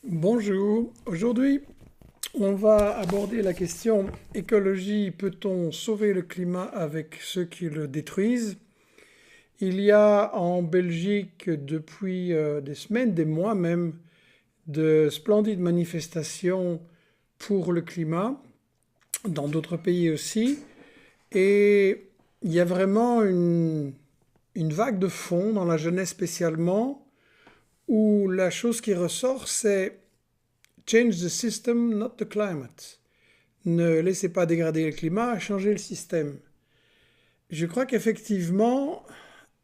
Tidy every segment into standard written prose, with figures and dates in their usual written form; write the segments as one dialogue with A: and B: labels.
A: Bonjour, aujourd'hui on va aborder la question écologie, peut-on sauver le climat avec ceux qui le détruisent? Il y a en Belgique depuis des semaines, des mois même, de splendides manifestations pour le climat, dans d'autres pays aussi, et il y a vraiment une vague de fond dans la jeunesse spécialement, où la chose qui ressort c'est Change the system, not the climate. Ne laissez pas dégrader le climat, changez le système. Je crois qu'effectivement,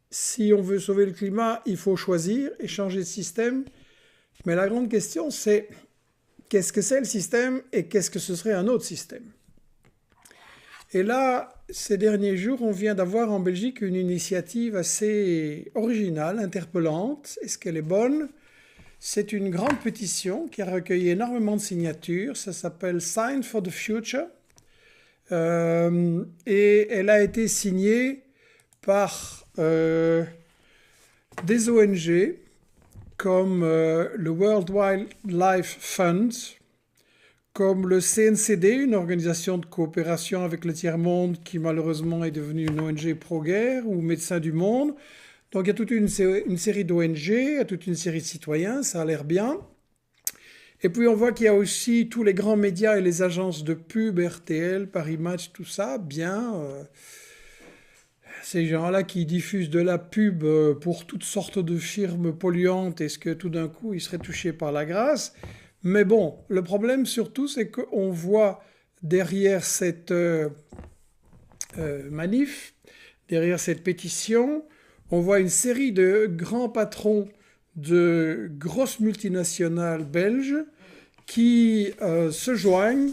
A: si on veut sauver le climat, il faut choisir et changer de système. Mais la grande question, c'est qu'est-ce que c'est le système et qu'est-ce que ce serait un autre système? Et là, ces derniers jours, on vient d'avoir en Belgique une initiative assez originale, interpellante. Est-ce qu'elle est bonne? C'est une grande pétition qui a recueilli énormément de signatures. Ça s'appelle Sign for the Future. Et elle a été signée par des ONG comme le World Wildlife Fund, comme le CNCD, une organisation de coopération avec le tiers-monde qui malheureusement est devenue une ONG pro-guerre, ou Médecins du Monde. Donc il y a toute une série d'ONG, il y a toute une série de citoyens, ça a l'air bien. Et puis on voit qu'il y a aussi tous les grands médias et les agences de pub, RTL, Paris Match, tout ça, bien. Ces gens-là qui diffusent de la pub pour toutes sortes de firmes polluantes, est-ce que tout d'un coup ils seraient touchés par la grâce? Mais bon, le problème surtout c'est qu'on voit derrière cette manif, derrière cette pétition, on voit une série de grands patrons de grosses multinationales belges qui se joignent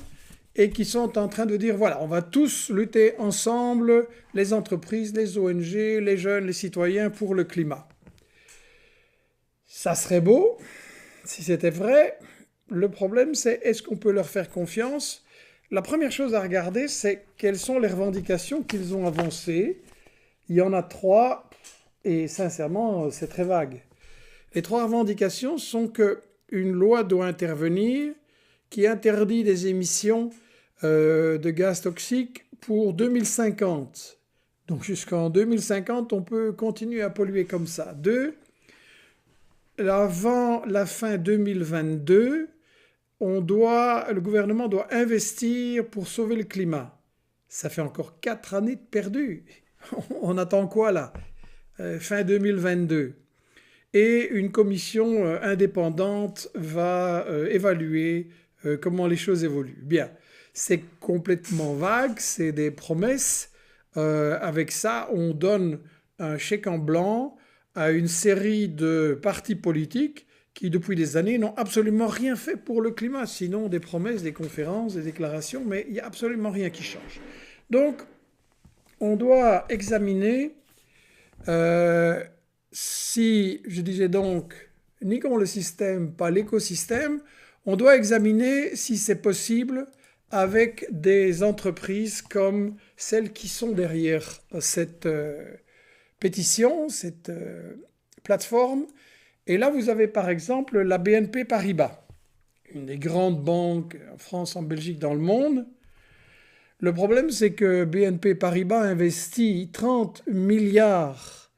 A: et qui sont en train de dire, voilà, on va tous lutter ensemble, les entreprises, les ONG, les jeunes, les citoyens, pour le climat. Ça serait beau si c'était vrai. Le problème, c'est est-ce qu'on peut leur faire confiance? La première chose à regarder, c'est quelles sont les revendications qu'ils ont avancées. Il y en a trois, et sincèrement, c'est très vague. Les trois revendications sont qu'une loi doit intervenir qui interdit des émissions de gaz toxiques pour 2050. Donc jusqu'en 2050, on peut continuer à polluer comme ça. Deux, avant la fin 2022, le gouvernement doit investir pour sauver le climat. Ça fait encore 4 années de perdu. On attend quoi là? Fin 2022. Et une commission indépendante va évaluer comment les choses évoluent. Bien, c'est complètement vague, c'est des promesses. Avec ça, on donne un chèque en blanc à une série de partis politiques qui, depuis des années, n'ont absolument rien fait pour le climat. Sinon, des promesses, des conférences, des déclarations, mais il n'y a absolument rien qui change. Donc, on doit examiner si, je disais donc, niquons le système, pas l'écosystème, on doit examiner si c'est possible avec des entreprises comme celles qui sont derrière cette pétition, cette plateforme. Et là, vous avez par exemple la BNP Paribas, une des grandes banques en France, en Belgique, dans le monde. Le problème, c'est que BNP Paribas investit 30 milliards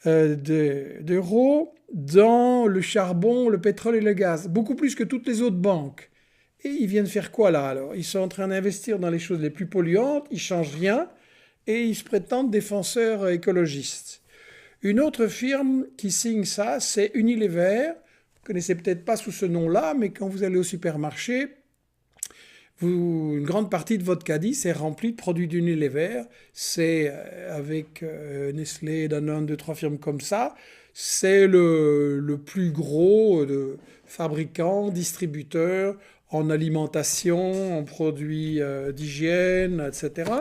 A: d'euros dans le charbon, le pétrole et le gaz, beaucoup plus que toutes les autres banques. Et ils viennent faire quoi là alors? Ils sont en train d'investir dans les choses les plus polluantes, ils ne changent rien et ils se prétendent défenseurs écologistes. Une autre firme qui signe ça, c'est Unilever. Vous ne connaissez peut-être pas sous ce nom-là, mais quand vous allez au supermarché, une grande partie de votre caddie, c'est rempli de produits d'Unilever. C'est avec Nestlé, Danone, deux, trois firmes comme ça. C'est le plus gros de fabricants, distributeurs en alimentation, en produits d'hygiène, etc.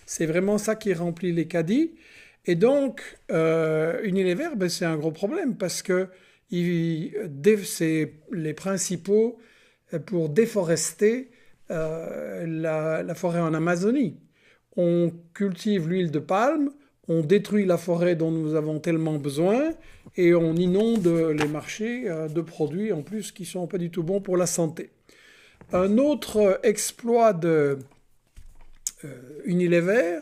A: C'est vraiment ça qui remplit les caddies. Et donc, Unilever, ben, c'est un gros problème parce que c'est les principaux pour déforester la forêt en Amazonie. On cultive l'huile de palme, on détruit la forêt dont nous avons tellement besoin et on inonde les marchés de produits en plus qui ne sont pas du tout bons pour la santé. Un autre exploit de Unilever,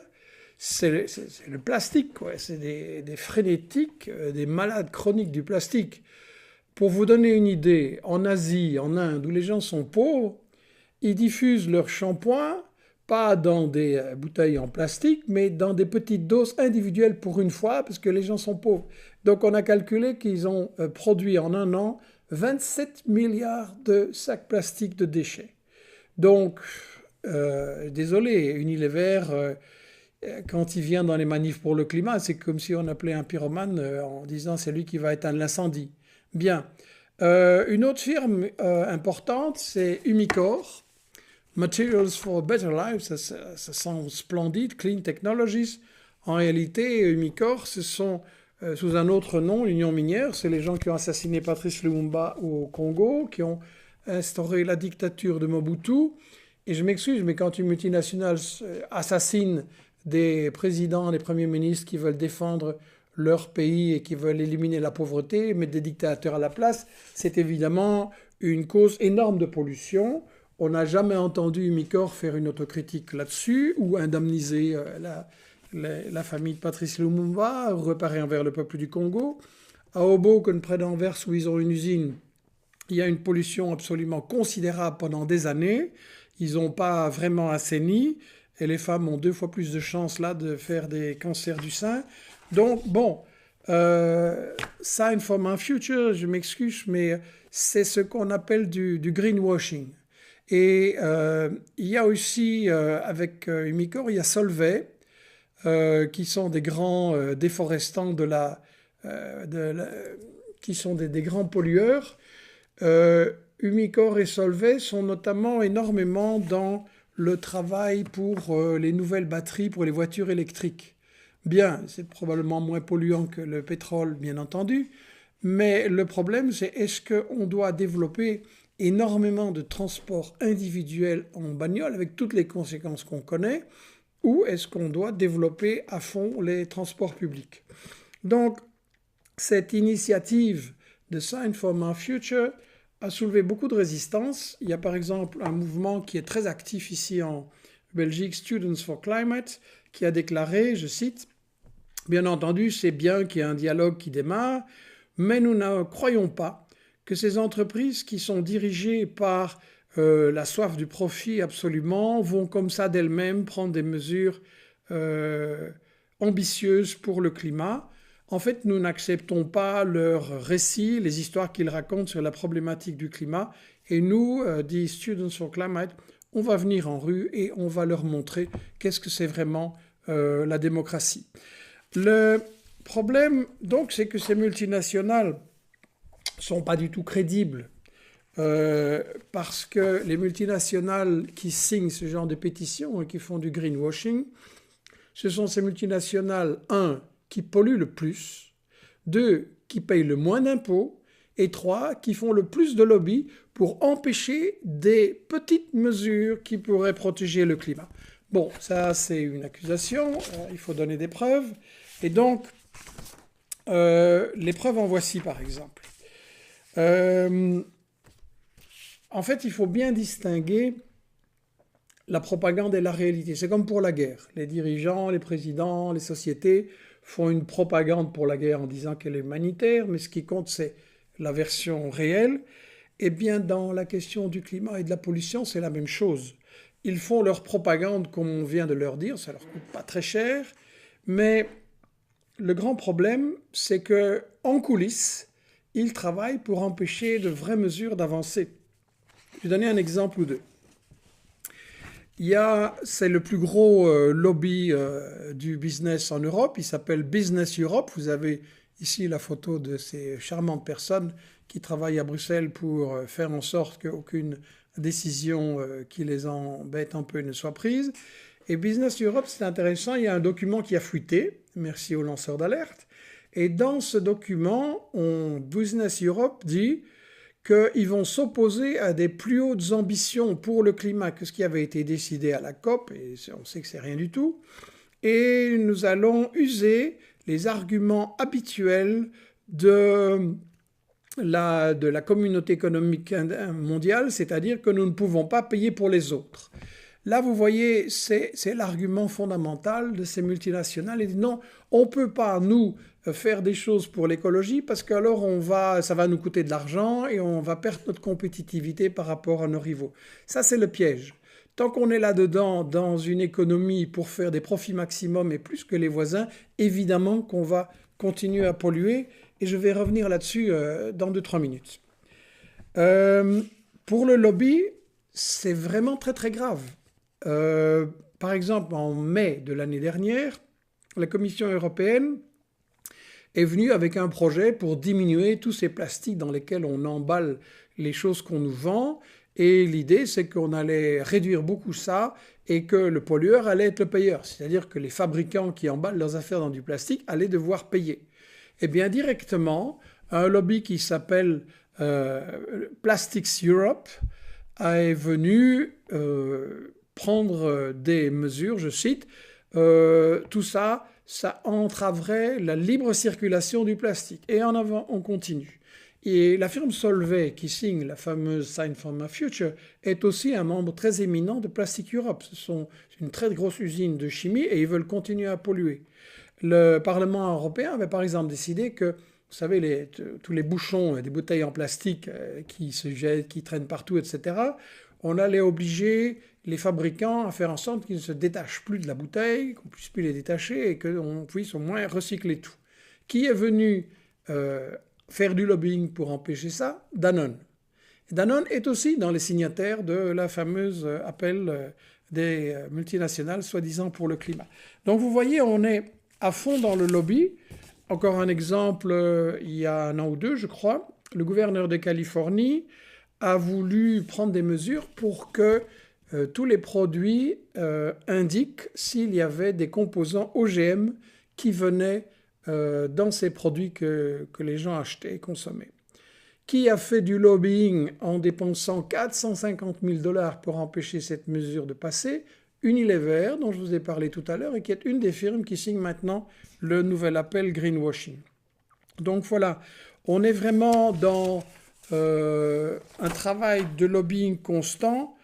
A: c'est le plastique, c'est des frénétiques, des malades chroniques du plastique. Pour vous donner une idée, en Asie, en Inde, où les gens sont pauvres, ils diffusent leur shampoing pas dans des bouteilles en plastique, mais dans des petites doses individuelles pour une fois, parce que les gens sont pauvres. Donc on a calculé qu'ils ont produit en un an 27 milliards de sacs plastiques de déchets. Donc, désolé, Unilever, quand il vient dans les manifs pour le climat, c'est comme si on appelait un pyromane en disant c'est lui qui va éteindre l'incendie. Bien. Une autre firme importante, c'est Umicore. Materials for a Better Life, ça sent splendide. Clean Technologies. En réalité, Umicore, ce sont, sous un autre nom, l'Union minière, c'est les gens qui ont assassiné Patrice Lumumba au Congo, qui ont instauré la dictature de Mobutu. Et je m'excuse, mais quand une multinationale assassine des présidents, des premiers ministres qui veulent défendre leur pays et qui veulent éliminer la pauvreté, mettre des dictateurs à la place, c'est évidemment une cause énorme de pollution. On n'a jamais entendu Umicore faire une autocritique là-dessus ou indemniser la famille de Patrice Lumumba, reparer envers le peuple du Congo. À Hoboken, près d'Anvers, où ils ont une usine, il y a une pollution absolument considérable pendant des années. Ils n'ont pas vraiment assaini et les femmes ont 2 fois plus de chances là de faire des cancers du sein. Donc, bon, Sign for My Future, je m'excuse, mais c'est ce qu'on appelle du greenwashing. Et il y a aussi, avec Umicore, il y a Solvay, qui sont des grands déforestants qui sont des grands pollueurs. Umicore et Solvay sont notamment énormément dans le travail pour les nouvelles batteries pour les voitures électriques. Bien, c'est probablement moins polluant que le pétrole, bien entendu, mais le problème, c'est est-ce qu'on doit développer énormément de transports individuels en bagnole, avec toutes les conséquences qu'on connaît, ou est-ce qu'on doit développer à fond les transports publics? Donc, cette initiative de Sign for My Future a soulevé beaucoup de résistance. Il y a par exemple un mouvement qui est très actif ici en Belgique, Students for Climate, qui a déclaré, je cite, « Bien entendu, c'est bien qu'il y ait un dialogue qui démarre, mais nous ne croyons pas que ces entreprises qui sont dirigées par la soif du profit absolument vont comme ça d'elles-mêmes prendre des mesures ambitieuses pour le climat. En fait, nous n'acceptons pas leurs récits, les histoires qu'ils racontent sur la problématique du climat. Et nous, dit Students for Climate, on va venir en rue et on va leur montrer qu'est-ce que c'est vraiment la démocratie. » Le problème, donc, c'est que ces multinationales ne sont pas du tout crédibles parce que les multinationales qui signent ce genre de pétitions et qui font du greenwashing, ce sont ces multinationales, 1, qui polluent le plus, 2, qui payent le moins d'impôts, et 3, qui font le plus de lobby pour empêcher des petites mesures qui pourraient protéger le climat. Bon, ça c'est une accusation, il faut donner des preuves, et donc les preuves en voici par exemple. En fait, il faut bien distinguer la propagande et la réalité. C'est comme pour la guerre. Les dirigeants, les présidents, les sociétés font une propagande pour la guerre en disant qu'elle est humanitaire, mais ce qui compte, c'est la version réelle. Eh bien, dans la question du climat et de la pollution, c'est la même chose. Ils font leur propagande, comme on vient de leur dire, ça leur coûte pas très cher, mais le grand problème, c'est qu'en coulisses, ils travaillent pour empêcher de vraies mesures d'avancer. Je vais donner un exemple ou deux. C'est le plus gros lobby du business en Europe, il s'appelle Business Europe. Vous avez ici la photo de ces charmantes personnes qui travaillent à Bruxelles pour faire en sorte qu'aucune décision qui les embête un peu ne soit prise. Et Business Europe, c'est intéressant, il y a un document qui a fuité, merci aux lanceurs d'alerte. Et dans ce document, Business Europe dit qu'ils vont s'opposer à des plus hautes ambitions pour le climat que ce qui avait été décidé à la COP, et on sait que c'est rien du tout. et nous allons user les arguments habituels de la communauté économique mondiale, c'est-à-dire que nous ne pouvons pas payer pour les autres. Là, vous voyez, c'est l'argument fondamental de ces multinationales. Ils disent non, on ne peut pas, nous, faire des choses pour l'écologie parce qu'alors ça va nous coûter de l'argent et on va perdre notre compétitivité par rapport à nos rivaux. Ça, c'est le piège. Tant qu'on est là-dedans, dans une économie pour faire des profits maximum et plus que les voisins, évidemment qu'on va continuer à polluer. Et je vais revenir là-dessus dans 2-3 minutes. Pour le lobby, c'est vraiment très très grave. Par exemple, en mai de l'année dernière, la Commission européenne est venue avec un projet pour diminuer tous ces plastiques dans lesquels on emballe les choses qu'on nous vend. Et l'idée, c'est qu'on allait réduire beaucoup ça et que le pollueur allait être le payeur. C'est-à-dire que les fabricants qui emballent leurs affaires dans du plastique allaient devoir payer. Eh bien, directement, un lobby qui s'appelle Plastics Europe est venu prendre des mesures, je cite, tout ça, ça entraverait la libre circulation du plastique. Et en avant, on continue. Et la firme Solvay, qui signe la fameuse Sign for My Future, est aussi un membre très éminent de Plastics Europe. C'est une très grosse usine de chimie et ils veulent continuer à polluer. Le Parlement européen avait par exemple décidé que, vous savez, tous les bouchons des bouteilles en plastique qui se jettent, qui traînent partout, etc., on allait obliger les fabricants à faire en sorte qu'ils ne se détachent plus de la bouteille, qu'on ne puisse plus les détacher et qu'on puisse au moins recycler tout. Qui est venu faire du lobbying pour empêcher ça? Danone. Et Danone est aussi dans les signataires de la fameuse appel des multinationales, soi-disant pour le climat. Donc vous voyez, on est à fond dans le lobby. Encore un exemple, il y a 1 an ou 2, je crois, le gouverneur de Californie a voulu prendre des mesures pour que tous les produits indiquent s'il y avait des composants OGM qui venaient dans ces produits que les gens achetaient et consommaient. Qui a fait du lobbying en dépensant 450 000 $ pour empêcher cette mesure de passer? Unilever, dont je vous ai parlé tout à l'heure, et qui est une des firmes qui signe maintenant le nouvel appel greenwashing. Donc voilà, on est vraiment dans un travail de lobbying constant.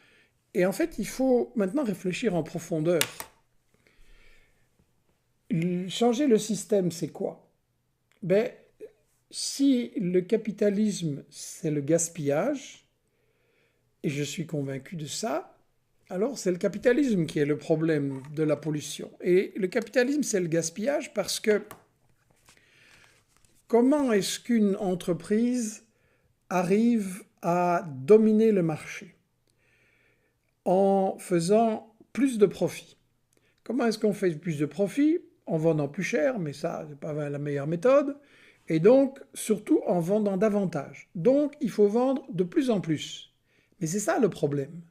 A: Et en fait, il faut maintenant réfléchir en profondeur. Changer le système, c'est quoi? Ben, si le capitalisme, c'est le gaspillage, et je suis convaincu de ça, alors c'est le capitalisme qui est le problème de la pollution. Et le capitalisme, c'est le gaspillage parce que comment est-ce qu'une entreprise arrive à dominer le marché? En faisant plus de profit. Comment est-ce qu'on fait plus de profit? En vendant plus cher, mais ça, ce n'est pas la meilleure méthode. Et donc, surtout en vendant davantage. Donc, il faut vendre de plus en plus. Mais c'est ça le problème.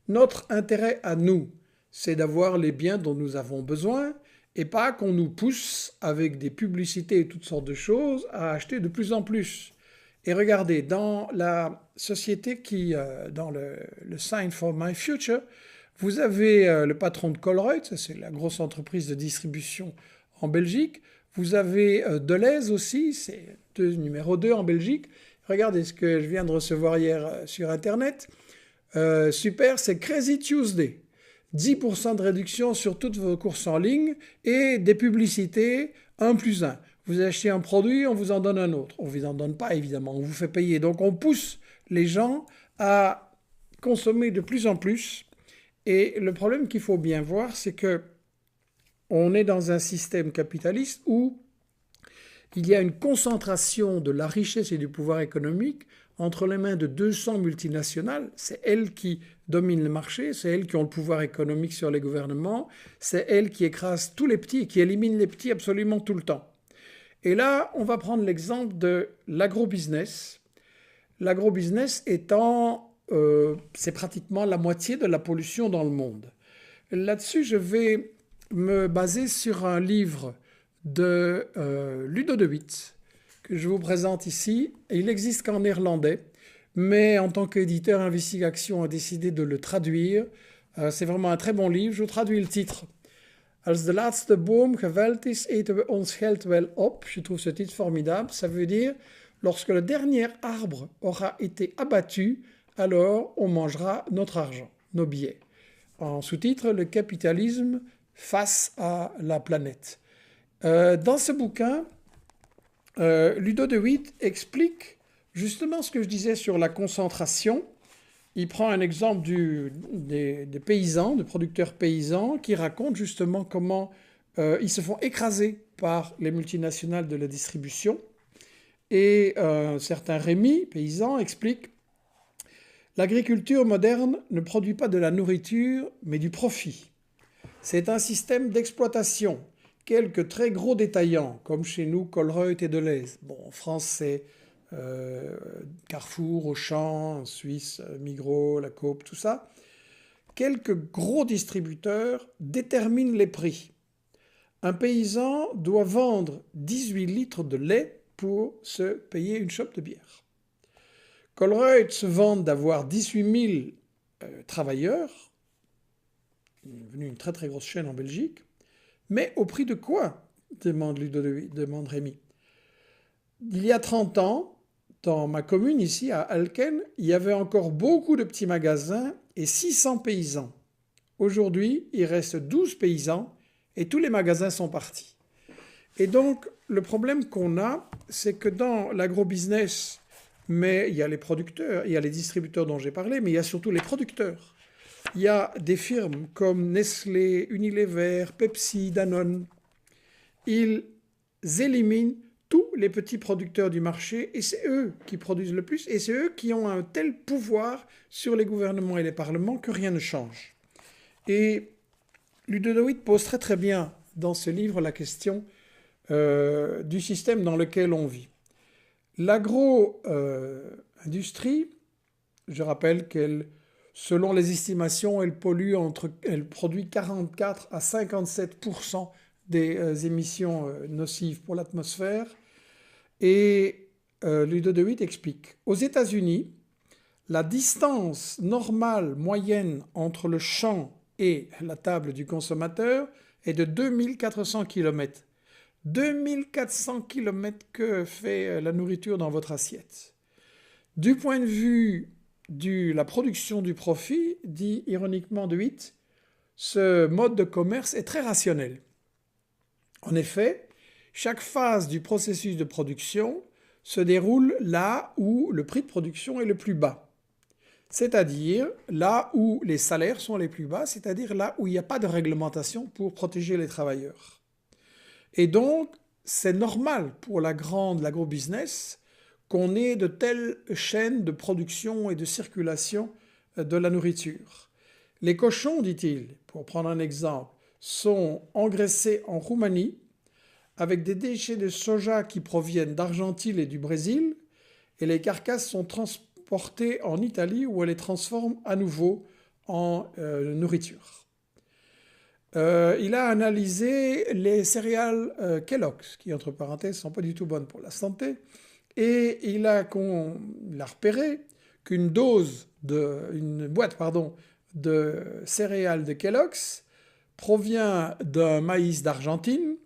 A: Notre intérêt à nous, c'est d'avoir les biens dont nous avons besoin et pas qu'on nous pousse avec des publicités et toutes sortes de choses à acheter de plus en plus. Et regardez, dans la société dans le Sign for My Future, vous avez le patron de Colruyt, ça c'est la grosse entreprise de distribution en Belgique. Vous avez Deleuze aussi, c'est numéro 2 en Belgique. Regardez ce que je viens de recevoir hier sur Internet. Super, c'est Crazy Tuesday. 10% de réduction sur toutes vos courses en ligne et des publicités 1+1. Vous achetez un produit, on vous en donne un autre. On ne vous en donne pas, évidemment, on vous fait payer. Donc on pousse les gens à consommer de plus en plus. Et le problème qu'il faut bien voir, c'est que on est dans un système capitaliste où il y a une concentration de la richesse et du pouvoir économique entre les mains de 200 multinationales. C'est elles qui dominent le marché, c'est elles qui ont le pouvoir économique sur les gouvernements, c'est elles qui écrasent tous les petits, qui éliminent les petits absolument tout le temps. Et là, on va prendre l'exemple de l'agrobusiness. L'agrobusiness étant, c'est pratiquement la moitié de la pollution dans le monde. Là-dessus, je vais me baser sur un livre de Ludo de Witt, que je vous présente ici. Il n'existe qu'en néerlandais, mais en tant qu'éditeur, Investigation a décidé de le traduire. C'est vraiment un très bon livre. Je vous traduis le titre. Als de laatste boom geveld is, eten we ons geld wel op. Je trouve ce titre formidable. Ça veut dire, lorsque le dernier arbre aura été abattu, alors on mangera notre argent, nos billets. En sous-titre, le capitalisme face à la planète. Dans ce bouquin, Ludo de Witt explique justement ce que je disais sur la concentration. Il prend un exemple des paysans, de producteurs paysans, qui racontent justement comment ils se font écraser par les multinationales de la distribution. Et certains Rémi, paysans, expliquent: l'agriculture moderne ne produit pas de la nourriture, mais du profit. C'est un système d'exploitation. Quelques très gros détaillants, comme chez nous, Colruyt et Delhaize. Bon, en France, c'est Carrefour, Auchan, en Suisse, Migros, La Coop, tout ça. Quelques gros distributeurs déterminent les prix. Un paysan doit vendre 18 litres de lait pour se payer une chope de bière. Colruyt se vante d'avoir 18 000 travailleurs, devenu une très très grosse chaîne en Belgique. Mais au prix de quoi? demande Rémi. Il y a 30 ans, dans ma commune ici, à Alken, il y avait encore beaucoup de petits magasins et 600 paysans. Aujourd'hui, il reste 12 paysans et tous les magasins sont partis. Et donc, le problème qu'on a, c'est que dans l'agrobusiness, mais il y a les producteurs, il y a les distributeurs dont j'ai parlé, mais il y a surtout les producteurs. Il y a des firmes comme Nestlé, Unilever, Pepsi, Danone. Ils éliminent tous les petits producteurs du marché et c'est eux qui produisent le plus et c'est eux qui ont un tel pouvoir sur les gouvernements et les parlements que rien ne change. Et Ludo de Witt pose très très bien dans ce livre la question du système dans lequel on vit. L'agro-industrie, je rappelle qu'elle, selon les estimations, elle produit 44 à 57% des émissions nocives pour l'atmosphère. Et Ludo de Witt explique: aux États-Unis, la distance normale moyenne entre le champ et la table du consommateur est de 2400 km. 2400 km que fait la nourriture dans votre assiette. Du point de vue de la production du profit, dit ironiquement de Witt, ce mode de commerce est très rationnel. En effet, chaque phase du processus de production se déroule là où le prix de production est le plus bas. C'est-à-dire là où les salaires sont les plus bas, c'est-à-dire là où il n'y a pas de réglementation pour protéger les travailleurs. Et donc, c'est normal pour l'agrobusiness qu'on ait de telles chaînes de production et de circulation de la nourriture. Les cochons, dit-il, pour prendre un exemple, sont engraissés en Roumanie avec des déchets de soja qui proviennent d'Argentine et du Brésil, et les carcasses sont transportées en Italie où elles les transforment à nouveau en nourriture. Il a analysé les céréales Kellogg's, qui, entre parenthèses, ne sont pas du tout bonnes pour la santé, et il a repéré qu'une boîte de céréales de Kellogg's provient d'un maïs d'Argentine,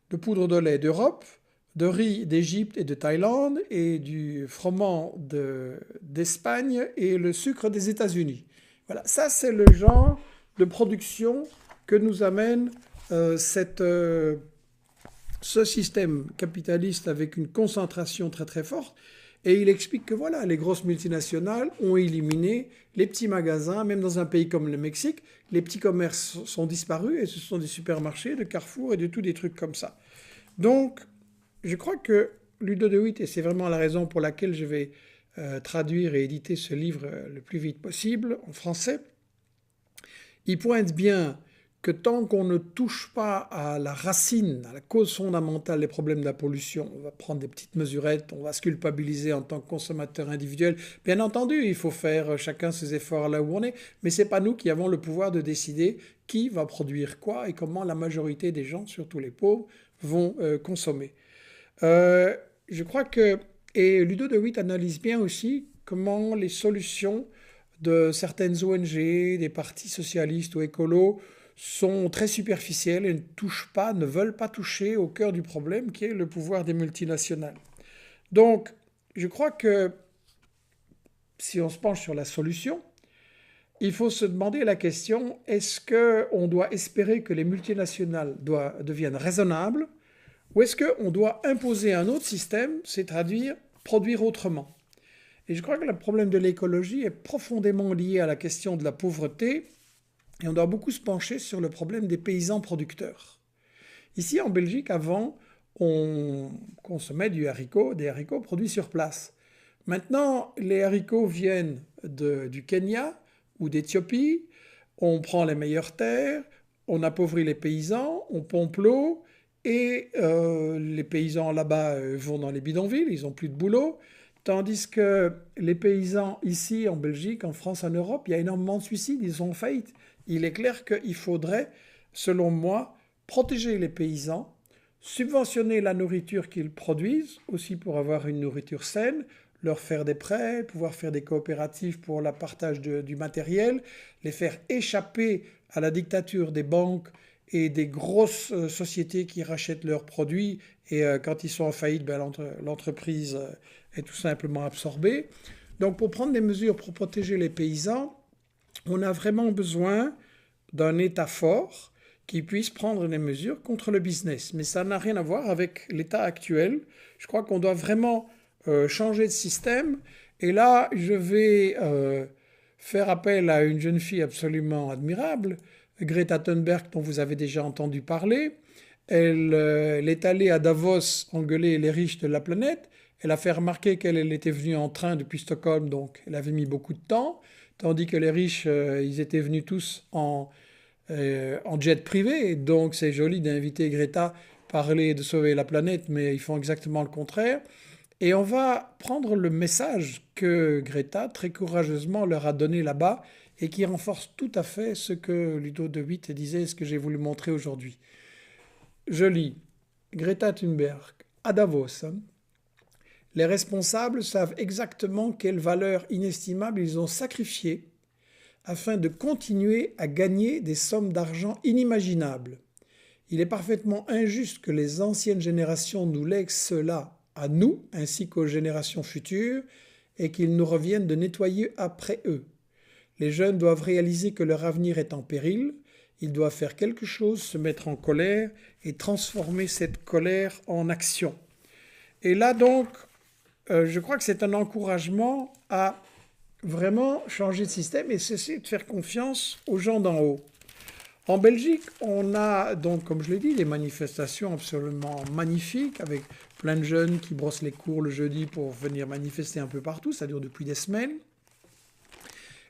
A: de poudre de lait d'Europe, de riz d'Égypte et de Thaïlande, et du froment d'Espagne et le sucre des États-Unis. Voilà, ça c'est le genre de production que nous amène ce système capitaliste avec une concentration très très forte. Et il explique que voilà, les grosses multinationales ont éliminé les petits magasins, même dans un pays comme le Mexique, les petits commerces sont disparus et ce sont des supermarchés, de Carrefour et de tous des trucs comme ça. Donc, je crois que Ludo de Witt, et c'est vraiment la raison pour laquelle je vais traduire et éditer ce livre le plus vite possible en français, il pointe bien que tant qu'on ne touche pas à la racine, à la cause fondamentale des problèmes de la pollution, on va prendre des petites mesurettes, on va se culpabiliser en tant que consommateur individuel. Bien entendu, il faut faire chacun ses efforts là où on est, mais ce n'est pas nous qui avons le pouvoir de décider qui va produire quoi et comment la majorité des gens, surtout les pauvres, vont consommer. Je crois que, et Ludo de Witt analyse bien aussi comment les solutions de certaines ONG, des partis socialistes ou écolos, sont très superficielles et ne touchent pas, ne veulent pas toucher au cœur du problème qui est le pouvoir des multinationales. Donc, je crois que si on se penche sur la solution, il faut se demander la question, est-ce qu'on doit espérer que les multinationales deviennent raisonnables ou est-ce qu'on doit imposer un autre système, c'est-à-dire produire autrement? Et je crois que le problème de l'écologie est profondément lié à la question de la pauvreté et on doit beaucoup se pencher sur le problème des paysans producteurs. Ici en Belgique, avant, on consommait des haricots produits sur place. Maintenant, les haricots viennent du Kenya ou d'Éthiopie, on prend les meilleures terres, on appauvrit les paysans, on pompe l'eau, et les paysans là-bas vont dans les bidonvilles, ils n'ont plus de boulot, tandis que les paysans ici en Belgique, en France, en Europe, il y a énormément de suicides, ils sont en faillite. Il est clair qu'il faudrait, selon moi, protéger les paysans, subventionner la nourriture qu'ils produisent, aussi pour avoir une nourriture saine, leur faire des prêts, pouvoir faire des coopératives pour le partage du matériel, les faire échapper à la dictature des banques et des grosses sociétés qui rachètent leurs produits et quand ils sont en faillite, ben, l'entreprise est tout simplement absorbée. Donc pour prendre des mesures pour protéger les paysans, on a vraiment besoin d'un État fort qui puisse prendre des mesures contre le business. Mais ça n'a rien à voir avec l'État actuel. Je crois qu'on doit vraiment changer de système. Et là, je vais faire appel à une jeune fille absolument admirable, Greta Thunberg, dont vous avez déjà entendu parler. Elle est allée à Davos engueuler les riches de la planète. Elle a fait remarquer qu'elle était venue en train depuis Stockholm, donc elle avait mis beaucoup de temps, tandis que les riches, ils étaient venus tous en jet privé. Donc c'est joli d'inviter Greta parler de sauver la planète, mais ils font exactement le contraire. Et on va prendre le message que Greta, très courageusement, leur a donné là-bas et qui renforce tout à fait ce que Ludo de Witt disait, ce que j'ai voulu montrer aujourd'hui. Je lis Greta Thunberg à Davos. Les responsables savent exactement quelles valeurs inestimables ils ont sacrifiées afin de continuer à gagner des sommes d'argent inimaginables. Il est parfaitement injuste que les anciennes générations nous lèguent cela à nous ainsi qu'aux générations futures et qu'il nous revienne de nettoyer après eux. Les jeunes doivent réaliser que leur avenir est en péril, ils doivent faire quelque chose, se mettre en colère et transformer cette colère en action. Et là donc, je crois que c'est un encouragement à vraiment changer de système et cesser de faire confiance aux gens d'en haut. En Belgique, on a donc, comme je l'ai dit, des manifestations absolument magnifiques avec plein de jeunes qui brossent les cours le jeudi pour venir manifester un peu partout. Ça dure depuis des semaines.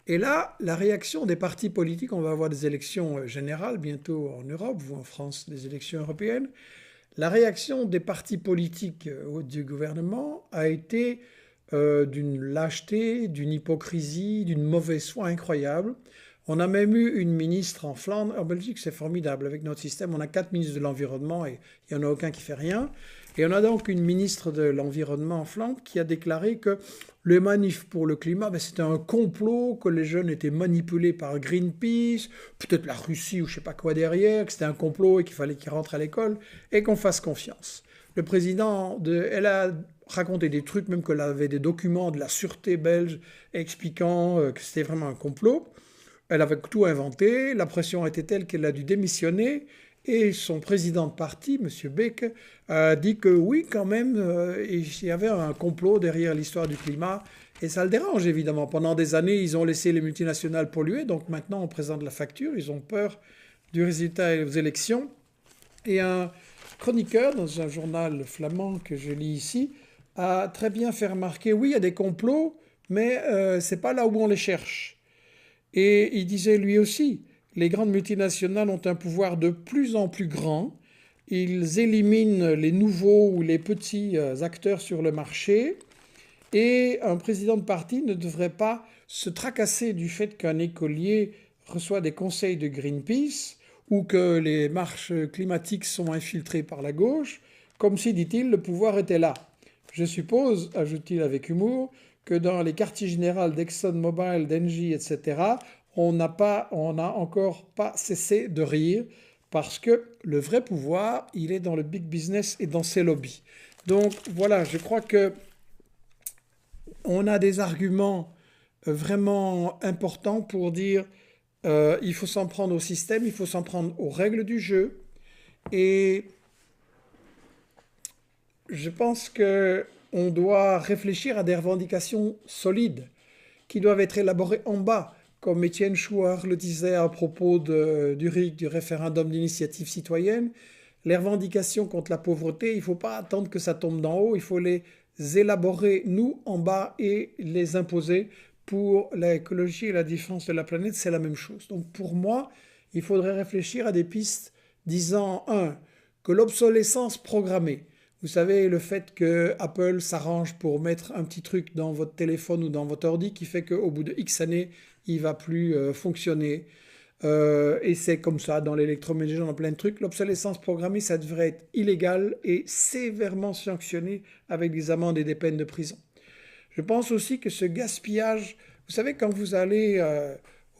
A: Et là, la réaction des partis politiques, on va avoir des élections générales bientôt en Europe, ou en France, des élections européennes. La réaction des partis politiques du gouvernement a été d'une lâcheté, d'une hypocrisie, d'une mauvaise foi incroyable. On a même eu une ministre en Flandre. En Belgique, c'est formidable. Avec notre système, on a 4 ministres de l'Environnement et il n'y en a aucun qui fait rien. Et on a donc une ministre de l'Environnement en Flandre qui a déclaré que le manif pour le climat, c'était un complot, que les jeunes étaient manipulés par Greenpeace, peut-être la Russie ou je ne sais pas quoi derrière, que c'était un complot et qu'il fallait qu'ils rentrent à l'école et qu'on fasse confiance. Le président, elle a raconté des trucs, même qu'elle avait des documents de la sûreté belge expliquant que c'était vraiment un complot. Elle avait tout inventé, la pression était telle qu'elle a dû démissionner et son président de parti, M. Beck, a dit que oui, quand même, il y avait un complot derrière l'histoire du climat et ça le dérange évidemment. Pendant des années, ils ont laissé les multinationales polluer, donc maintenant on présente la facture, ils ont peur du résultat aux élections. Et un chroniqueur dans un journal flamand que je lis ici a très bien fait remarquer, oui, il y a des complots, mais ce n'est pas là où on les cherche. Et il disait lui aussi, les grandes multinationales ont un pouvoir de plus en plus grand. Ils éliminent les nouveaux ou les petits acteurs sur le marché. Et un président de parti ne devrait pas se tracasser du fait qu'un écolier reçoit des conseils de Greenpeace ou que les marches climatiques sont infiltrées par la gauche, comme si, dit-il, le pouvoir était là. Je suppose, ajoute-t-il avec humour, que dans les quartiers généraux d'ExxonMobil, d'Engie, etc., on n'a encore pas cessé de rire parce que le vrai pouvoir, il est dans le big business et dans ses lobbies. Donc voilà, je crois que on a des arguments vraiment importants pour dire il faut s'en prendre au système, il faut s'en prendre aux règles du jeu. Et je pense que on doit réfléchir à des revendications solides qui doivent être élaborées en bas, comme Étienne Chouard le disait à propos du RIC, du référendum d'initiative citoyenne. Les revendications contre la pauvreté, il ne faut pas attendre que ça tombe d'en haut, il faut les élaborer, nous, en bas, et les imposer. Pour l'écologie et la défense de la planète, c'est la même chose. Donc pour moi, il faudrait réfléchir à des pistes disant, un, que l'obsolescence programmée, vous savez, le fait que Apple s'arrange pour mettre un petit truc dans votre téléphone ou dans votre ordi qui fait qu'au bout de X années, il ne va plus fonctionner. Et c'est comme ça dans l'électroménager, dans plein de trucs. L'obsolescence programmée, ça devrait être illégal et sévèrement sanctionné avec des amendes et des peines de prison. Je pense aussi que ce gaspillage, vous savez, quand vous allez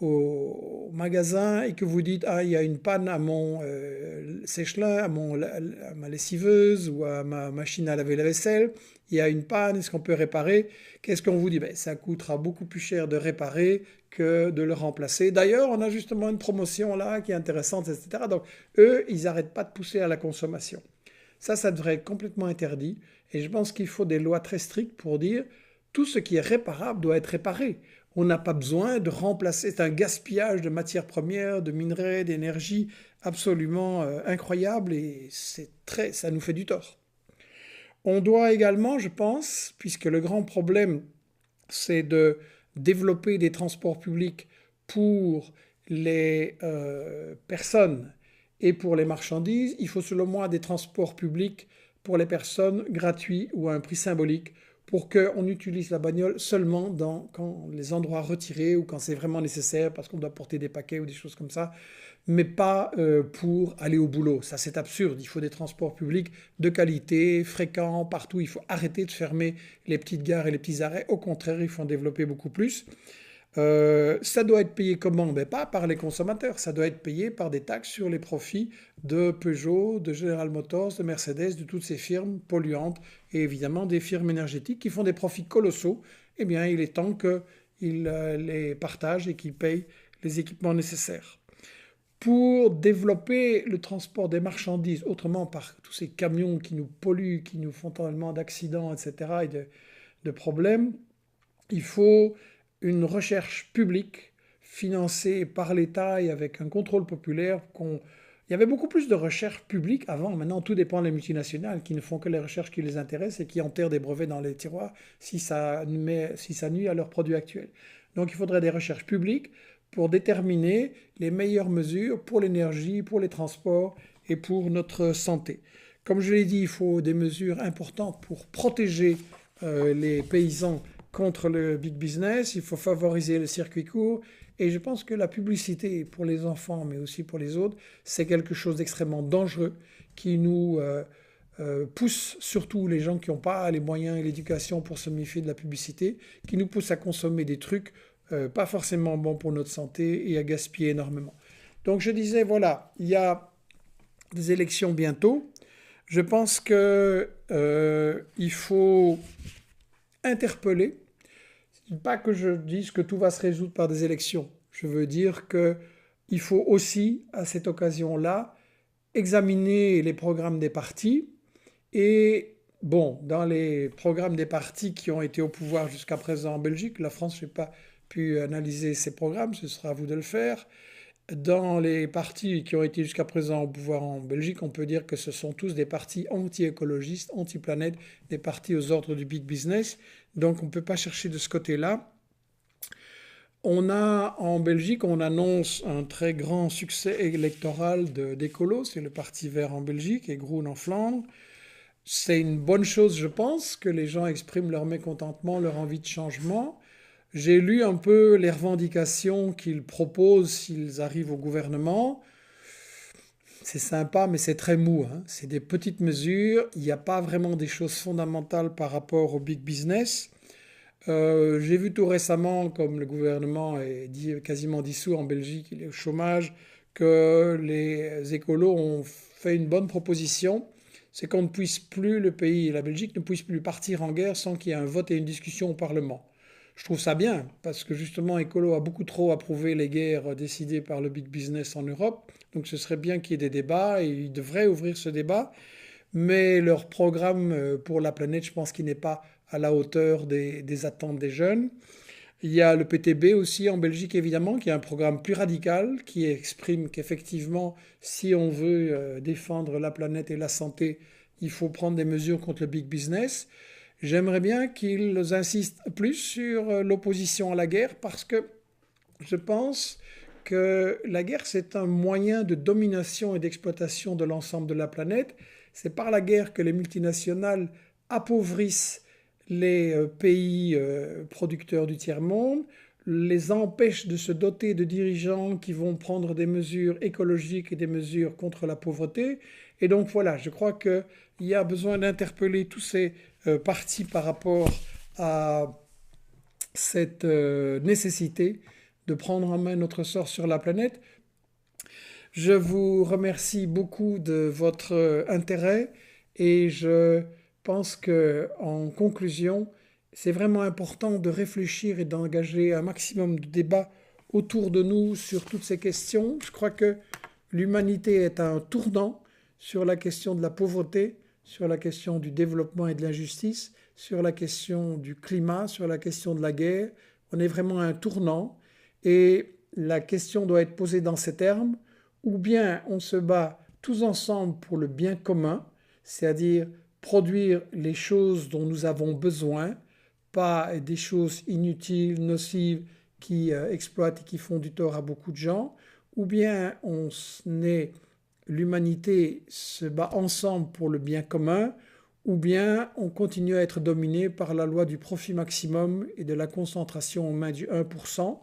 A: au magasin et que vous dites, ah, il y a une panne à mon sèche-linge, à ma lessiveuse ou à ma machine à laver la vaisselle, il y a une panne, est-ce qu'on peut réparer? Qu'est-ce qu'on vous dit? Ben, ça coûtera beaucoup plus cher de réparer que de le remplacer. D'ailleurs, on a justement une promotion là qui est intéressante, etc. Donc, eux, ils n'arrêtent pas de pousser à la consommation. Ça devrait être complètement interdit. Et je pense qu'il faut des lois très strictes pour dire tout ce qui est réparable doit être réparé. On n'a pas besoin de remplacer. C'est un gaspillage de matières premières, de minerais, d'énergie absolument incroyable et ça nous fait du tort. On doit également, je pense, puisque le grand problème, c'est de développer des transports publics pour les personnes et pour les marchandises, il faut selon moi des transports publics pour les personnes gratuits ou à un prix symbolique pour qu'on utilise la bagnole seulement quand les endroits retirés ou quand c'est vraiment nécessaire parce qu'on doit porter des paquets ou des choses comme ça, mais pas pour aller au boulot. Ça, c'est absurde. Il faut des transports publics de qualité, fréquents, partout. Il faut arrêter de fermer les petites gares et les petits arrêts. Au contraire, il faut en développer beaucoup plus. Ça doit être payé comment? Ben, pas par les consommateurs, ça doit être payé par des taxes sur les profits de Peugeot, de General Motors, de Mercedes, de toutes ces firmes polluantes et évidemment des firmes énergétiques qui font des profits colossaux. Eh bien, il est temps qu'ils les partagent et qu'ils payent les équipements nécessaires. Pour développer le transport des marchandises, autrement par tous ces camions qui nous polluent, qui nous font tellement d'accidents, etc., et de problèmes, il faut une recherche publique financée par l'État et avec un contrôle populaire. Il y avait beaucoup plus de recherche publique avant. Maintenant, tout dépend des multinationales qui ne font que les recherches qui les intéressent et qui enterrent des brevets dans les tiroirs si ça nuit à leurs produits actuels. Donc, il faudrait des recherches publiques pour déterminer les meilleures mesures pour l'énergie, pour les transports et pour notre santé. Comme je l'ai dit, il faut des mesures importantes pour protéger les paysans contre le big business, il faut favoriser le circuit court et je pense que la publicité pour les enfants mais aussi pour les autres, c'est quelque chose d'extrêmement dangereux qui nous pousse, surtout les gens qui n'ont pas les moyens et l'éducation pour se méfier de la publicité, qui nous pousse à consommer des trucs pas forcément bons pour notre santé et à gaspiller énormément. Donc je disais, voilà, il y a des élections bientôt. Je pense qu'il faut interpeller. Pas que je dise que tout va se résoudre par des élections. Je veux dire qu'il faut aussi, à cette occasion-là, examiner les programmes des partis. Et bon, dans les programmes des partis qui ont été au pouvoir jusqu'à présent en Belgique, la France, je n'ai pas pu analyser ces programmes, ce sera à vous de le faire. Dans les partis qui ont été jusqu'à présent au pouvoir en Belgique, on peut dire que ce sont tous des partis anti-écologistes, anti-planète, des partis aux ordres du big business. Donc on ne peut pas chercher de ce côté-là. En Belgique, on annonce un très grand succès électoral d'Ecolo, c'est le Parti vert en Belgique et Groen en Flandre. C'est une bonne chose, je pense, que les gens expriment leur mécontentement, leur envie de changement. J'ai lu un peu les revendications qu'ils proposent s'ils arrivent au gouvernement. C'est sympa, mais c'est très mou, hein. C'est des petites mesures. Il n'y a pas vraiment des choses fondamentales par rapport au big business. J'ai vu tout récemment, comme le gouvernement est quasiment dissous en Belgique, il est au chômage, que les écolos ont fait une bonne proposition. C'est qu'on ne puisse plus, le pays, la Belgique ne puisse plus partir en guerre sans qu'il y ait un vote et une discussion au Parlement. Je trouve ça bien, parce que justement, Écolo a beaucoup trop approuvé les guerres décidées par le big business en Europe. Donc ce serait bien qu'il y ait des débats, et ils devraient ouvrir ce débat. Mais leur programme pour la planète, je pense qu'il n'est pas à la hauteur des attentes des jeunes. Il y a le PTB aussi en Belgique, évidemment, qui est un programme plus radical, qui exprime qu'effectivement, si on veut défendre la planète et la santé, il faut prendre des mesures contre le big business. J'aimerais bien qu'ils insistent plus sur l'opposition à la guerre, parce que je pense que la guerre, c'est un moyen de domination et d'exploitation de l'ensemble de la planète. C'est par la guerre que les multinationales appauvrissent les pays producteurs du tiers-monde, les empêchent de se doter de dirigeants qui vont prendre des mesures écologiques et des mesures contre la pauvreté. Et donc voilà, je crois qu'il y a besoin d'interpeller tous ces partis par rapport à cette nécessité de prendre en main notre sort sur la planète. Je vous remercie beaucoup de votre intérêt et je pense que, en conclusion, c'est vraiment important de réfléchir et d'engager un maximum de débats autour de nous sur toutes ces questions. Je crois que l'humanité est à un tournant sur la question de la pauvreté, sur la question du développement et de l'injustice, sur la question du climat, sur la question de la guerre. On est vraiment à un tournant et la question doit être posée dans ces termes. Ou bien on se bat tous ensemble pour le bien commun, c'est-à-dire produire les choses dont nous avons besoin, pas des choses inutiles, nocives, qui exploitent et qui font du tort à beaucoup de gens, ou bien l'humanité se bat ensemble pour le bien commun, ou bien on continue à être dominé par la loi du profit maximum et de la concentration aux mains du 1%.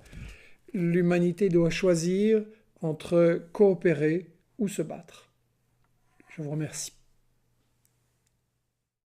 A: L'humanité doit choisir entre coopérer ou se battre. Je vous remercie.